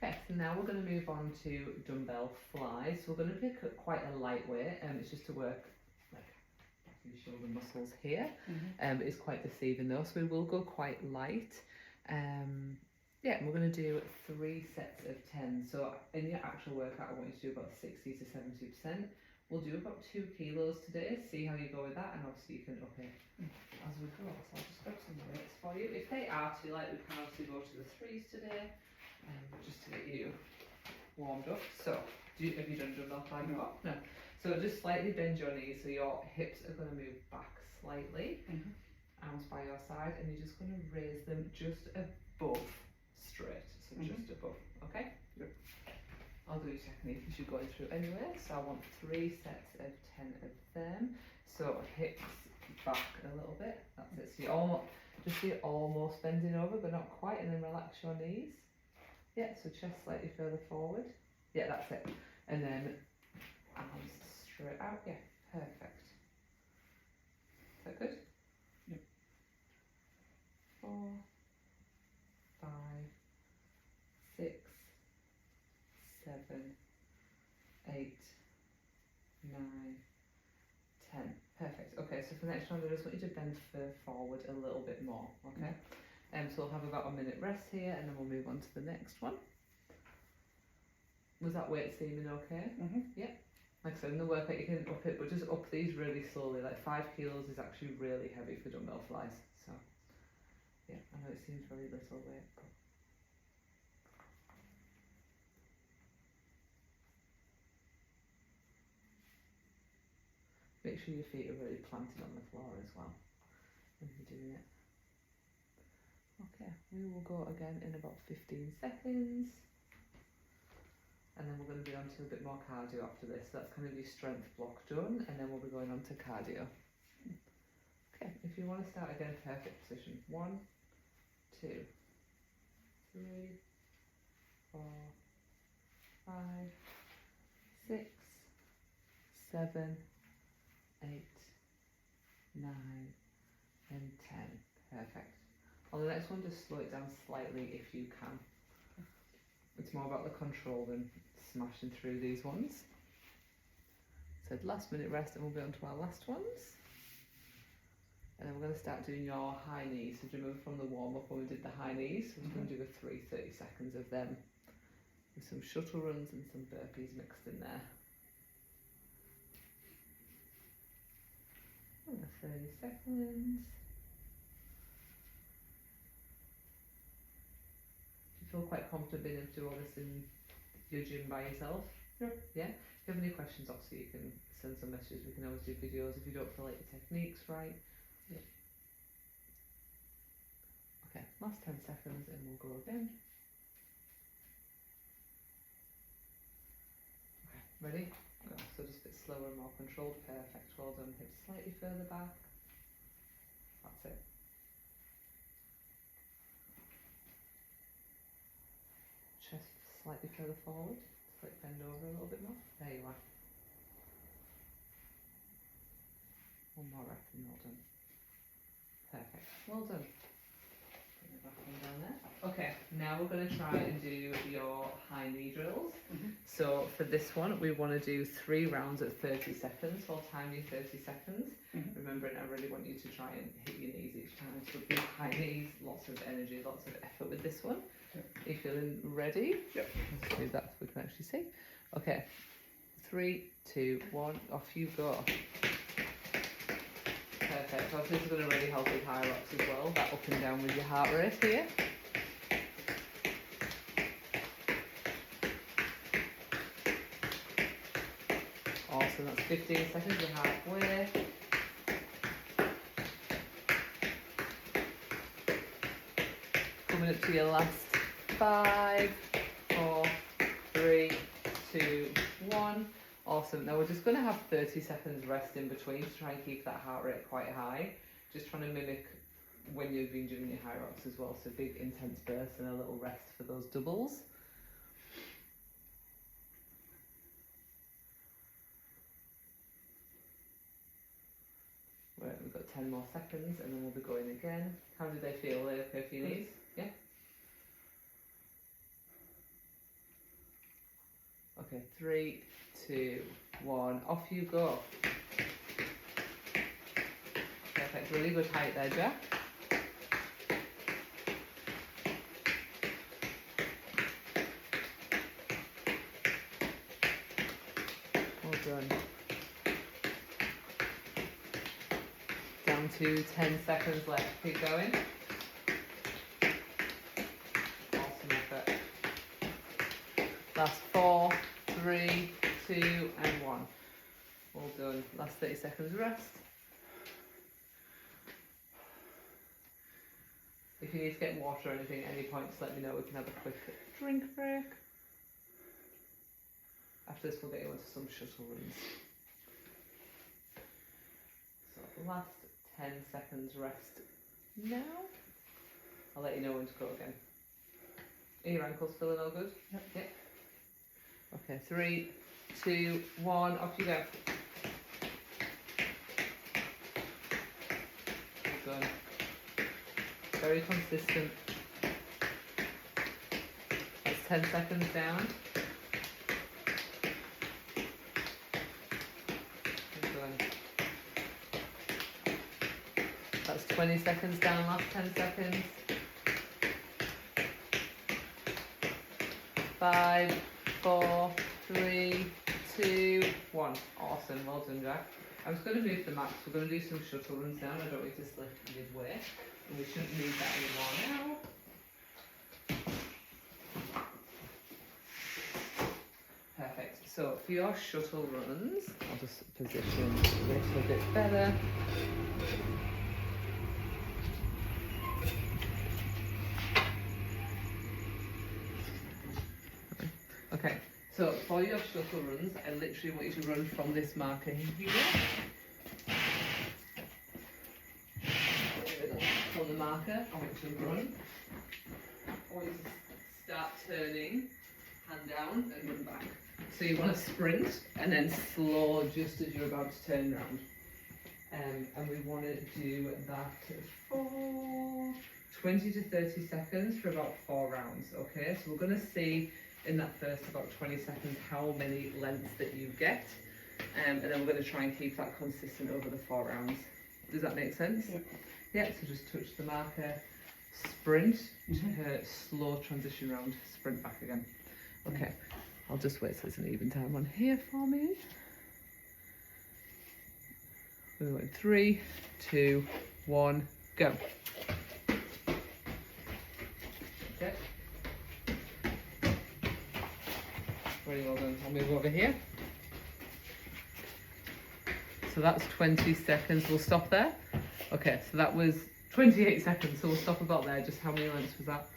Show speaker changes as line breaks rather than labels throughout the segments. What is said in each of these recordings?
Okay, so now we're going to move on to dumbbell flies. So we're going to pick up quite a lightweight, and it's just to work like your shoulder muscles here. It's quite deceiving though, so we will go quite light. Yeah, and we're going to do 3 sets of 10. So in your actual workout, I want you to do about 60 to 70%. We'll do about 2 kilos today, see how you go with that, and obviously you can up it as we go. So I'll just grab some weights for you. If they are too light, we can obviously go to the 3s today, just to get you warmed up. So, have you done dumbbell fly before? No. So just slightly bend your knees, so your hips are going to move back slightly, arms by your side, and you're just going to raise them just above straight, so just above, okay?
Yep.
I'll do your technique as you're going through anyway. So I want 3 sets of 10 of them. So hips back a little bit. That's it. So you're almost bending over, but not quite. And then relax your knees. Yeah. So chest slightly further forward. Yeah, that's it. And then arms straight out. Yeah. Perfect. Is that good?
Yep.
4, 5, 6, 7, 8, 9, 10. Perfect. Okay, so for the next round, I just want you to bend forward a little bit more. Okay. So we'll have about a minute rest here, and then we'll move on to the next one. Was that weight seeming okay? Yeah. Like I said, in the workout you can up it, but just up these really slowly. Like 5 kilos is actually really heavy for dumbbell flies. So yeah, I know it seems very little weight, but make sure your feet are really planted on the floor as well when you're doing it. Okay, we will go again in about 15 seconds. And then we're going to be on to a bit more cardio after this. So that's kind of your strength block done, and then we'll be going on to cardio. Okay, if you want to start again, perfect position. 1, 2, 3, 4, 5, 6, 7, 8, 9, and 10. Perfect. On the next one, just slow it down slightly if you can. It's more about the control than smashing through these ones. So last minute rest, and we'll be on to our last ones. And then we're going to start doing your high knees. So remember from the warm up when we did the high knees, we're going to do a 30 seconds of them with some shuttle runs and some burpees mixed in there. And 30 seconds. Do you feel quite confident being able to do all this in your gym by yourself? Yeah? If you have any questions, obviously you can send some messages. We can always do videos if you don't feel like the technique's right. Yeah. Okay, last 10 seconds and we'll go again. Okay, ready? Go. So just a bit slower and more controlled. Perfect. Well done. Hips slightly further back. That's it. Chest slightly further forward. Just like bend over a little bit more. There you are. One more rep and well done. Perfect. Well done. Bring it back on down there. Okay, now we're going to try and do your high knee drills. So for this one, we want to do 3 rounds at 30 seconds. So I'll time you 30 seconds. Remembering, I really want you to try and hit your knees each time. So big high knees, lots of energy, lots of effort with this one. Are you feeling ready?
Yep.
Let's do that so we can actually see. Okay, 3, 2, 1, off you go. Perfect. So this is going to really help with high rocks as well. That up and down with your heart rate here. Awesome. That's 15 seconds. You're halfway. Coming up to your last 5, 4, 3, 2, 1. Awesome. Now we're just going to have 30 seconds rest in between to try and keep that heart rate quite high. Just trying to mimic when you've been doing your high rocks as well. So big intense bursts and a little rest for those doubles. Right, we've got 10 more seconds and then we'll be going again. How did they feel? Are they okay for your knees? Yeah? Okay, 3, 2, 1, off you go. Perfect, really good height there, Jack. Well done. Down to 10 seconds left. Keep going. Awesome effort. Last 4, 3, 2, and 1. Well done. Last 30 seconds rest. If you need to get water or anything at any point, just let me know. We can have a quick drink break. After this, we'll get you into some shuttle runs. So last 10 seconds rest now. I'll let you know when to go again. Are your ankles feeling all good? Yep. Okay, 3, 2, 1, off you go. Well done. Very consistent. That's 10 seconds down. Well done. That's 20 seconds down, last 10 seconds. 5, 4, 3, 2, 1. Awesome, well done, Jack. I'm just going to move the mats. We're going to do some shuttle runs now. I don't need to slip midway. And we shouldn't need that anymore now. Perfect. So for your shuttle runs, I'll just position this a bit better. Okay, so for your shuttle runs, I literally want you to run from this marker here. From the marker, I want you to run. I want you to start turning, hand down and run back. So you want to sprint and then slow just as you're about to turn around. And we want to do that for 20 to 30 seconds for about 4 rounds, okay? So we're going to see in that first about 20 seconds how many lengths that you get. And then we're going to try and keep that consistent over the 4 rounds. Does that make sense?
Yep.
Yeah, so just touch the marker, sprint, slow transition round, sprint back again. Okay, I'll just wait so there's an even time on here for me. We're going 3, 2, 1, go. Okay. Very well done. I'll move over here. So that's 20 seconds. We'll stop there. Okay, so that was 28 seconds. So we'll stop about there. Just how many lengths was that?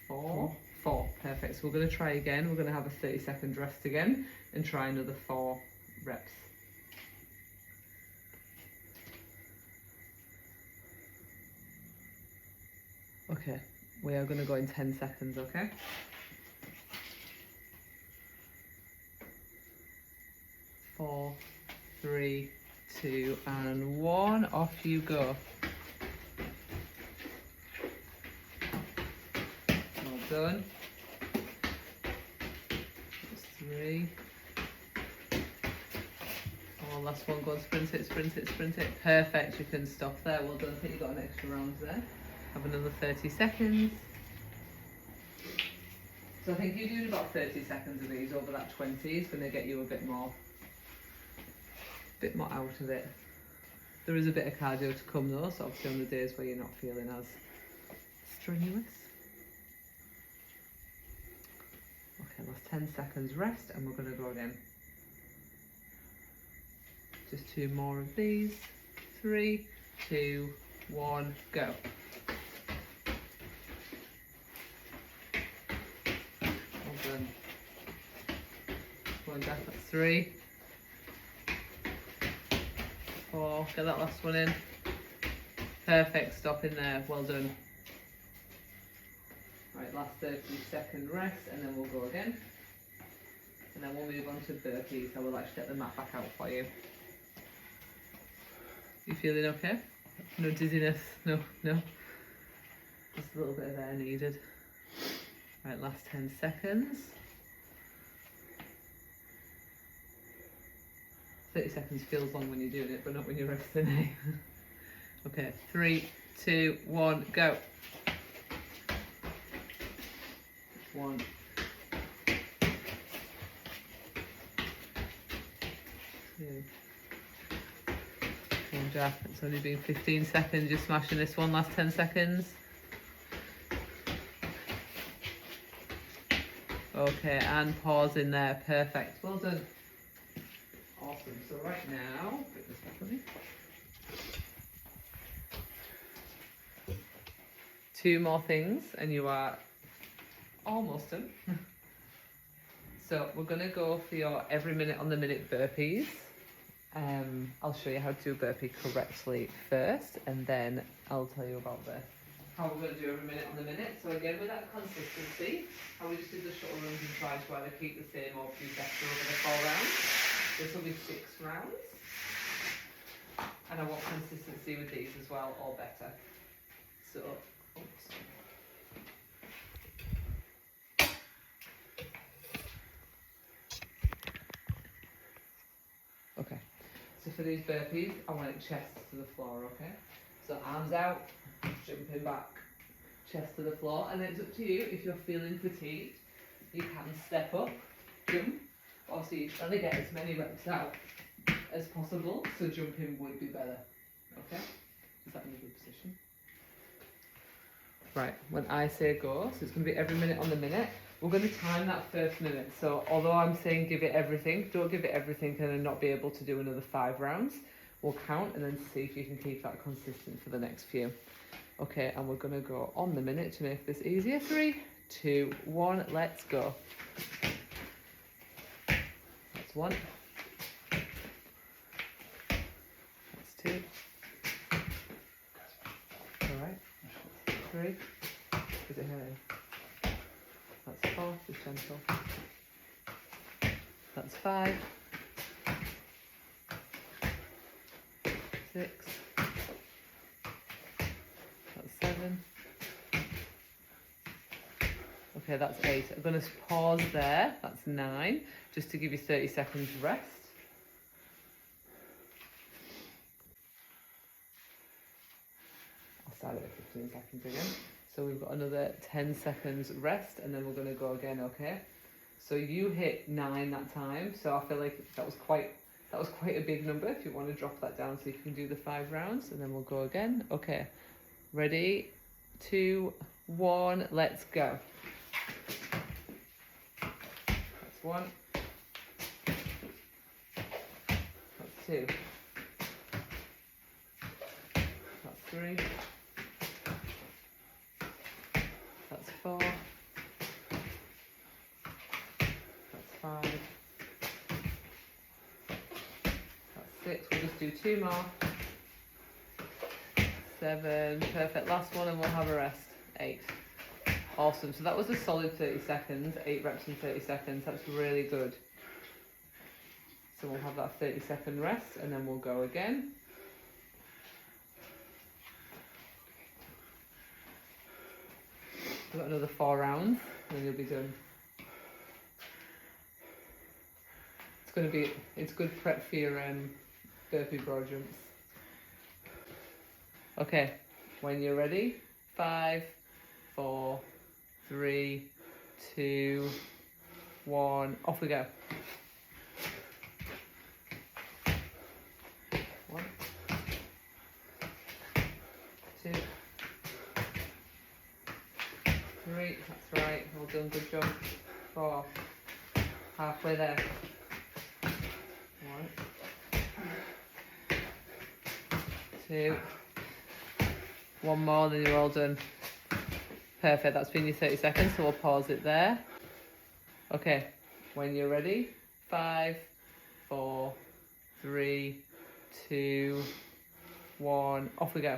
4? 4. Perfect. So we're going to try again. We're going to have a 30-second rest again and try another 4 reps. Okay, we are going to go in 10 seconds, okay? 4, 3, 2, and 1. Off you go. Well done. That's 3. Oh, last one. Go on, sprint it, sprint it, sprint it. Perfect. You can stop there. Well done. I think you got an extra round there. Have another 30 seconds. So I think you doing about 30 seconds of these over that 20 is going to get you a bit more out of it. There is a bit of cardio to come though, so obviously on the days where you're not feeling as strenuous. Okay, last 10 seconds rest and we're going to go again. Just 2 more of these. 3, 2, 1, go. Well done. Going back at 3. 4, get that last one in. Perfect, stop in there, well done. Right, last 30-second rest and then we'll go again. And then we'll move on to burpees, so we'll actually get the mat back out for you. You feeling okay? No dizziness? No? Just a little bit of air needed. Right, last 10 seconds. 30 seconds feels long when you're doing it, but not when you're resting, eh? Okay, 3, 2, 1, go. 1. 2. Come on, Jack. It's only been 15 seconds. You're smashing this one. Last 10 seconds. Okay, and pause in there. Perfect. Well done. Awesome. So right now, put this back on me. 2 more things and you are almost done. So we're going to go for your every minute on the minute burpees. I'll show you how to do a burpee correctly first, and then I'll tell you about how we're going to do every minute on the minute. So again, with that consistency, how we just did the shuttle runs and try to either keep the same or do better over the 4 rounds. This will be 6 rounds. And I want consistency with these as well, or better. So, oops. Okay, so for these burpees, I want it chest to the floor, okay? So arms out, jumping back, chest to the floor, and then it's up to you. If you're feeling fatigued, you can step up, jump. Obviously, you're trying to get as many reps out as possible, so jumping would be better, okay? Is that in a good position? Right, when I say go, so it's going to be every minute on the minute. We're going to time that first minute. So although I'm saying give it everything, don't give it everything and then not be able to do another 5 rounds. We'll count and then see if you can keep that consistent for the next few. Okay, and we're going to go on the minute to make this easier. 3, 2, 1, let's go. That's 1. That's 2. Alright. 3. Is it hurting? That's 4, just gentle. That's 5. 6. That's 7. Okay, that's 8. I'm going to pause there. That's 9, just to give you 30 seconds rest. I'll start it at 15 seconds again. So we've got another 10 seconds rest, and then we're going to go again, okay? So you hit 9 that time, so I feel like that was quite a big number. If you want to drop that down so you can do the 5 rounds, and then we'll go again. Okay, ready, 2, 1, let's go. That's 1. That's 2. That's 3. That's 4. That's 5. That's 6. We'll just do 2 more. 7. Perfect. Last one and we'll have a rest. 8. Awesome. So that was a solid 30 seconds. 8 reps in 30 seconds. That's really good. So we'll have that 30-second rest and then we'll go again. We've got another 4 rounds and then you'll be done. It's good prep for your burpee broad jumps. Okay, when you're ready, 5, 4, 3, 2, 1, off we go. 1, 2, 3, that's right, well done, good job. 4, halfway there. 1, 2, 1 more, then you're all done. Perfect, that's been your 30 seconds, so we'll pause it there. Okay, when you're ready, 5, 4, 3, 2, 1, off we go.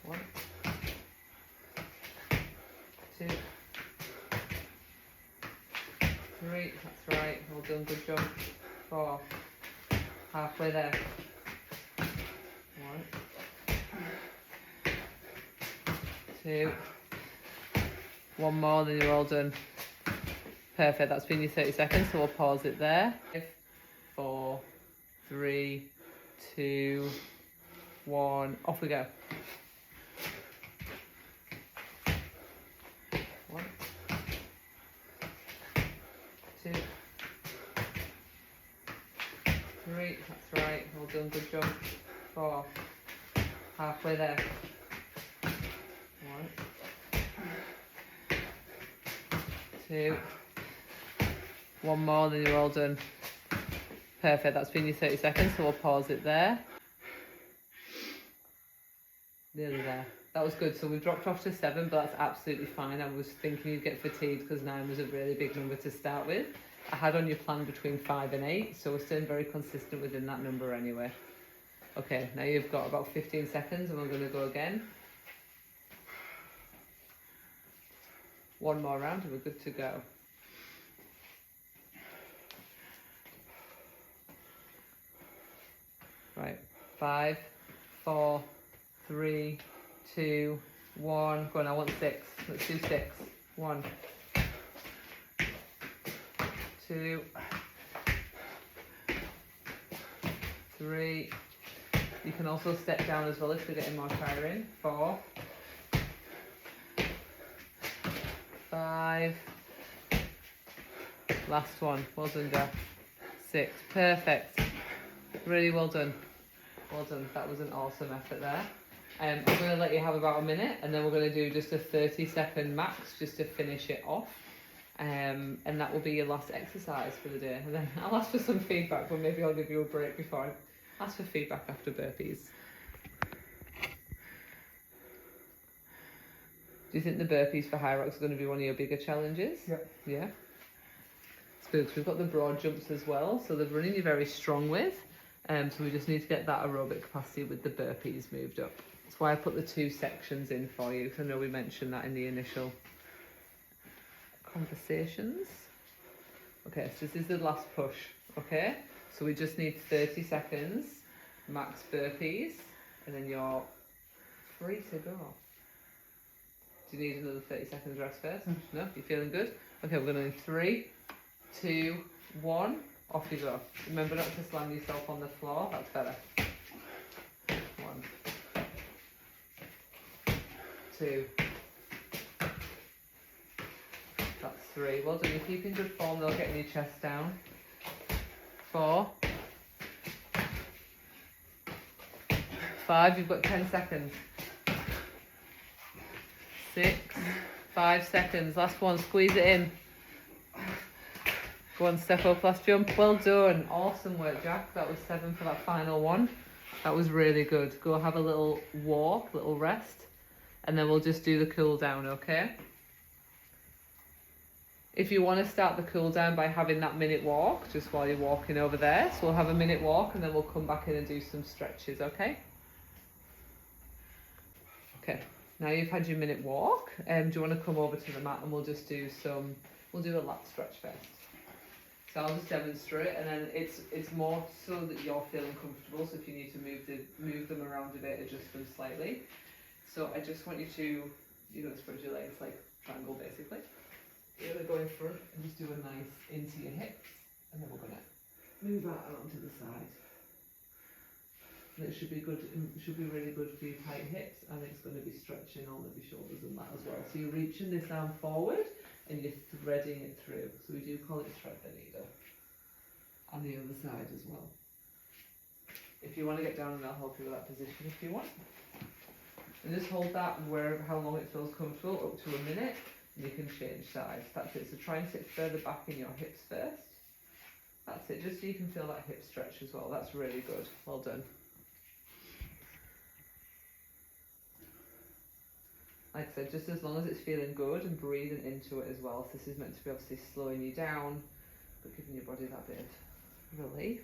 1, 2, 3, that's right, well done, good job. 4, halfway there. 1, 2, 1 more, then you're all done. Perfect, that's been your 30 seconds, so we'll pause it there. 5, 4, 3, 2, 1, off we go. 1, 2, 3, that's right, well done, good job. 4, halfway there. 1, 2, 1 more, then you're all done. Perfect, that's been your 30 seconds, so we'll pause it there. Nearly there. That was good. So we've dropped off to 7, but that's absolutely fine. I was thinking you'd get fatigued because 9 was a really big number to start with. I had on your plan between 5 and 8, so we're staying very consistent within that number anyway. Okay, now you've got about 15 seconds and we're going to go again. 1 more round and we're good to go. Right, 5, 4, 3, 2, 1. Go on, I want 6. Let's do 6. 1, 2, 3. You can also step down as well if you're getting more tiring. 4, 5. Last one. Well done, Jack. 6. Perfect. Really well done. Well done. That was an awesome effort there. I'm going to let you have about a minute and then we're going to do just a 30-second max just to finish it off. And that will be your last exercise for the day. And then I'll ask for some feedback, but maybe I'll give you a break before I ask for feedback after burpees. Do you think the burpees for Hyrox are going to be one of your bigger challenges?
Yeah.
Yeah? It's good because we've got the broad jumps as well, so the running you're very strong with. So we just need to get that aerobic capacity with the burpees moved up. That's why I put the 2 sections in for you, because I know we mentioned that in the initial conversations. Okay, so this is the last push, okay? So we just need 30 seconds, max burpees, and then you're free to go. Do you need another 30 seconds rest first? No? You feeling good? Okay, we're going to do 3, 2, 1. Off you go. Remember not to slam yourself on the floor, that's better. 1, 2, that's 3. Well done, you're keeping good form though, getting your chest down. 4, 5, you've got 10 seconds. 6, 5 seconds, last one, squeeze it in. Go on, step up, last jump. Well done. Awesome work, Jack. That was 7 for that final one. That was really good. Go have a little walk, little rest, and then we'll just do the cool down, okay? If you want to start the cool down by having that minute walk, just while you're walking over there. So we'll have a minute walk and then we'll come back in and do some stretches, okay? Okay, now you've had your minute walk. Do you want to come over to the mat and we'll just do we'll do a lat stretch first. So I'll just demonstrate, and then it's more so that you're feeling comfortable. So if you need to move them around a bit, adjust them slightly. So I just want you to, spread your legs like triangle basically. You're going to go in front and just do a nice into your hips, and then we're going to move that around to the side. And it should be good. It should be really good for your tight hips, and it's going to be stretching all of your shoulders and that as well. So you're reaching this arm forward and you're threading it through. So we do call it thread the needle. On the other side as well. If you want to get down, and I'll help you with that position if you want. And just hold that how long it feels comfortable, up to a minute, and you can change sides. That's it. So try and sit further back in your hips first. That's it, just so you can feel that hip stretch as well. That's really good. Well done. Like I said, just as long as it's feeling good and breathing into it as well. So this is meant to be obviously slowing you down, but giving your body that bit of relief.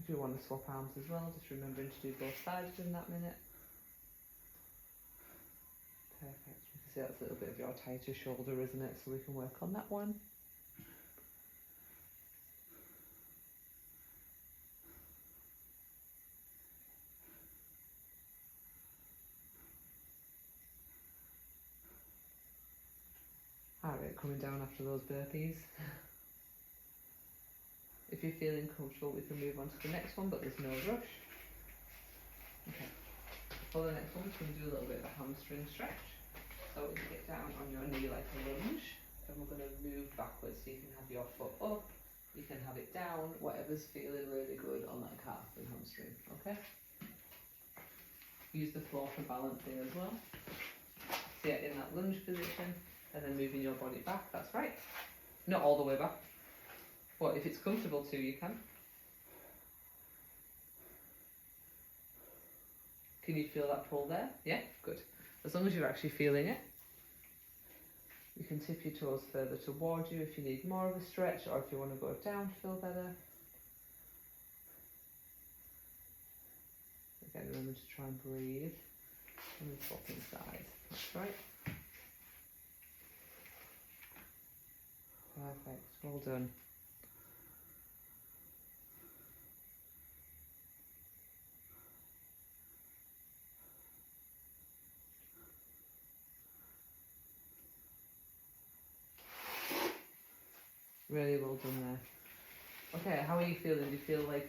If you want to swap arms as well, just remembering to do both sides in that minute. Perfect. You can see that's a little bit of your tighter shoulder, isn't it? So we can work on that one. it coming down after those burpees. If you're feeling comfortable, we can move on to the next one, but there's no rush. Okay. For the next one, we're going to do a little bit of a hamstring stretch. So you get down on your knee like a lunge, and we're going to move backwards. So you can have your foot up, you can have it down, whatever's feeling really good on that calf and hamstring. Okay. Use the floor for balancing as well. So yeah, in that lunge position, and then moving your body back. That's right. Not all the way back. But if it's comfortable to, you can. Can you feel that pull there? Yeah, good. As long as you're actually feeling it. You can tip your toes further towards you if you need more of a stretch, or if you want to go down to feel better. Again, remember to try and breathe on the bottom side. That's right. Perfect. Well done. Really well done there. Okay, how are you feeling? Do you feel like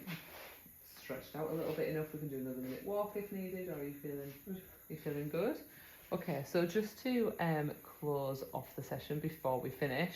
stretched out a little bit enough? We can do another minute walk if needed, or are you feeling good? You feeling good? Okay, so just to close off the session before we finish,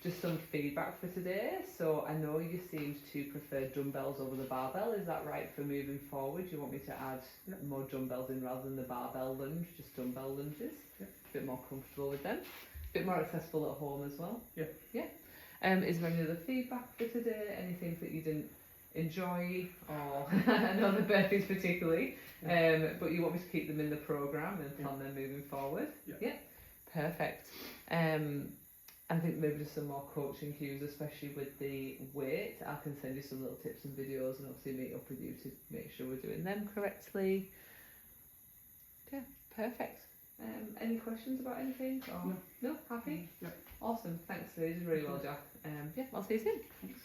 just some feedback for today. So I know you seemed to prefer dumbbells over the barbell. Is that right for moving forward? You want me to add more dumbbells in rather than the barbell lunge, just dumbbell lunges? Yeah. A bit more comfortable with them. A bit more accessible at home as well? Yeah. Yeah. Is there any other feedback for today? Anything that you didn't enjoy, or I know the burpees particularly, but you want me to keep them in the programme and plan them moving forward? Yeah. Perfect. I think maybe just some more coaching cues, especially with the weight. I can send you some little tips and videos and obviously meet up with you to make sure we're doing them correctly. Yeah, perfect. Any questions about anything? Or no? Happy? Yeah. Awesome. Thanks, Liz. Really well, Jack. Yeah, I'll see you soon. Thanks.